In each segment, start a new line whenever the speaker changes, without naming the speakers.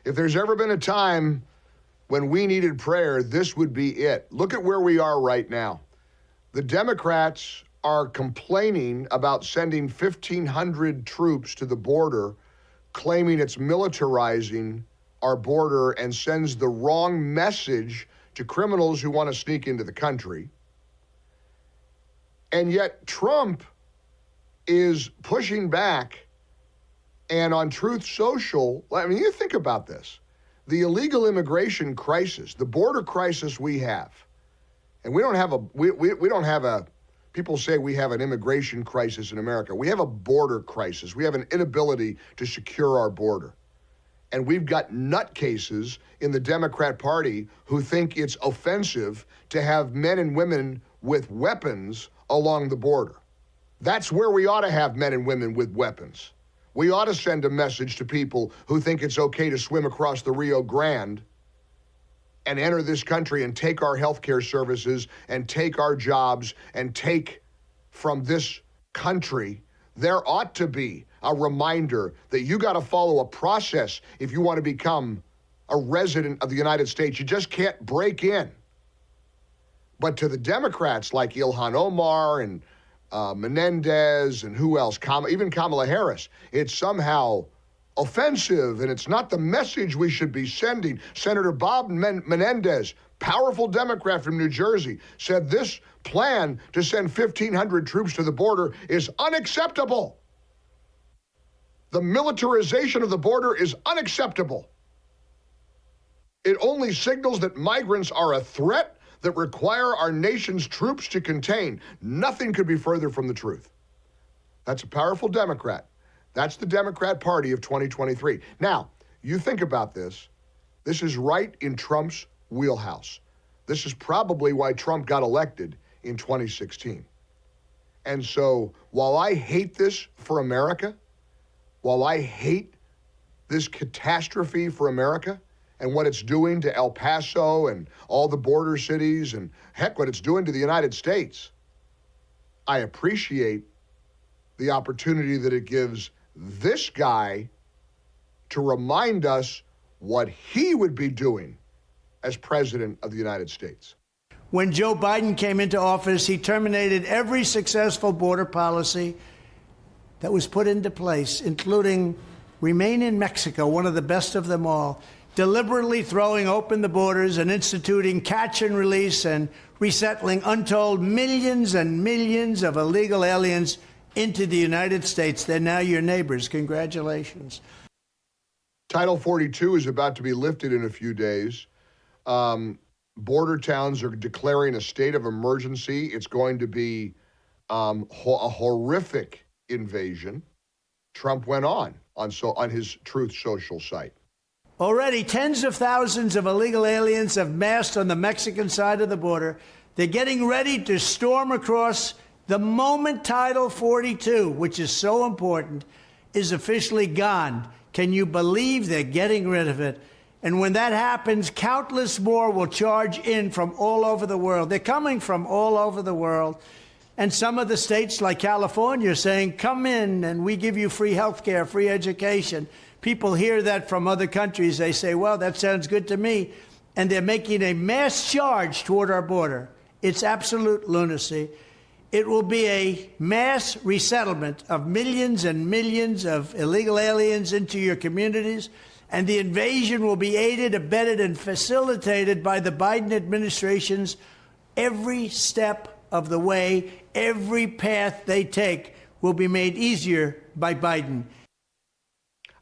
If there's ever been a time when we needed prayer, this would be it. Look at where we are right now. The Democrats are complaining about sending 1,500 troops to the border, claiming it's militarizing our border and sends the wrong message to criminals who want to sneak into the country. And yet Trump is pushing back, and on Truth Social, I mean, you think about this. The illegal immigration crisis, the border crisis we have, and we don't have a, people say we have an immigration crisis in America. We have a border crisis. We have an inability to secure our border. And we've got nutcases in the Democrat Party who think it's offensive to have men and women with weapons along the border. That's where we ought to have men and women with weapons. We ought to send a message to people who think it's okay to swim across the Rio Grande and enter this country and take our healthcare services and take our jobs and take from this country. There ought to be a reminder that you got to follow a process if you want to become a resident of the United States. You just can't break in. But to the Democrats like Ilhan Omar and Menendez and who else, even Kamala Harris, it's somehow offensive, and it's not the message we should be sending. Senator Bob Menendez, powerful Democrat from New Jersey, said this plan to send 1,500 troops to the border is unacceptable. The militarization of the border is unacceptable. It only signals that migrants are a threat that require our nation's troops to contain. Nothing could be further from the truth. That's a powerful Democrat. That's the Democrat Party of 2023. Now, you think about this. This is right in Trump's wheelhouse. This is probably why Trump got elected in 2016. And so while I hate this for America, while I hate this catastrophe for America and what it's doing to El Paso and all the border cities and heck, what it's doing to the United States, I appreciate the opportunity that it gives this guy to remind us what he would be doing as president of the United States.
When Joe Biden came into office, he terminated every successful border policy that was put into place, including Remain in Mexico, one of the best of them all, deliberately throwing open the borders and instituting catch and release and resettling untold millions and millions of illegal aliens into the United States. They're now your neighbors. Congratulations.
Title 42 is about to be lifted in a few days. Border towns are declaring a state of emergency. It's going to be a horrific invasion. Trump went on his Truth Social site.
Already, tens of thousands of illegal aliens have massed on the Mexican side of the border. They're getting ready to storm across the moment Title 42, which is so important, is officially gone. Can you believe they're getting rid of it? And when that happens, countless more will charge in from all over the world. They're coming from all over the world. And some of the states like California are saying, come in and we give you free health care, free education. People hear that from other countries. They say, well, that sounds good to me. And they're making a mass charge toward our border. It's absolute lunacy. It will be a mass resettlement of millions and millions of illegal aliens into your communities. And the invasion will be aided, abetted, and facilitated by the Biden administration's every step of the way. Every path they take will be made easier by Biden.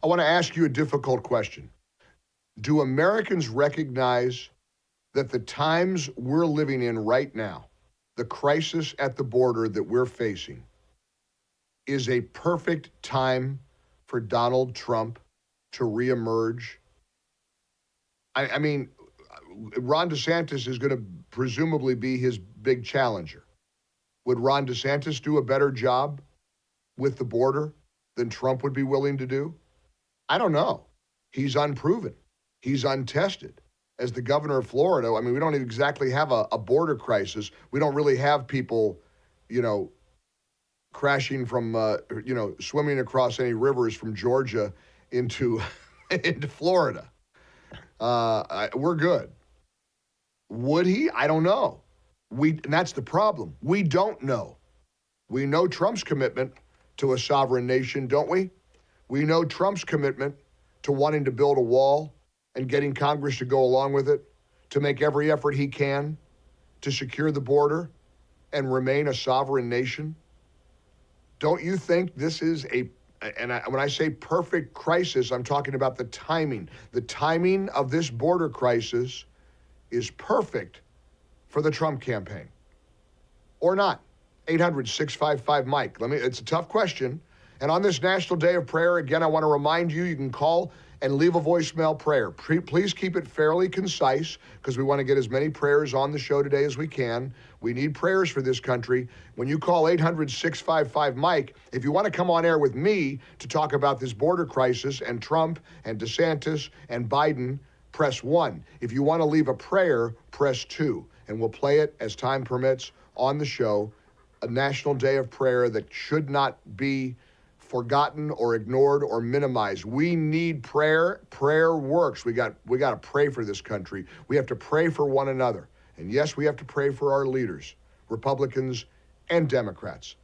I want to ask you a difficult question. Do Americans recognize that the times we're living in right now, the crisis at the border that we're facing, is a perfect time for Donald Trump to reemerge? I mean, Ron DeSantis is going to presumably be his big challenger. Would Ron DeSantis do a better job with the border than Trump would be willing to do? I don't know. He's unproven. He's untested. As the governor of Florida, I mean, we don't exactly have a border crisis. We don't really have people, crashing from, swimming across any rivers from Georgia into Florida. We're good. Would he? I don't know. And that's the problem. We don't know. We know Trump's commitment to a sovereign nation, don't we? We know Trump's commitment to wanting to build a wall and getting Congress to go along with it, to make every effort he can to secure the border and remain a sovereign nation. Don't you think this is when I say perfect crisis, I'm talking about the timing. The timing of this border crisis is perfect for the Trump campaign. Or not? 800-655-MIKE. It's a tough question. And on this National Day of Prayer, again, I want to remind you, you can call and leave a voicemail prayer. Please keep it fairly concise because we want to get as many prayers on the show today as we can. We need prayers for this country. When you call 800-655-MIKE, if you want to come on air with me to talk about this border crisis and Trump and DeSantis and Biden, press 1. If you want to leave a prayer, press 2. And we'll play it as time permits on the show. A National Day of Prayer that should not be forgotten or ignored or minimized. We need prayer. Prayer works. We got to pray for this country. We have to pray for one another. And yes, we have to pray for our leaders, Republicans and Democrats.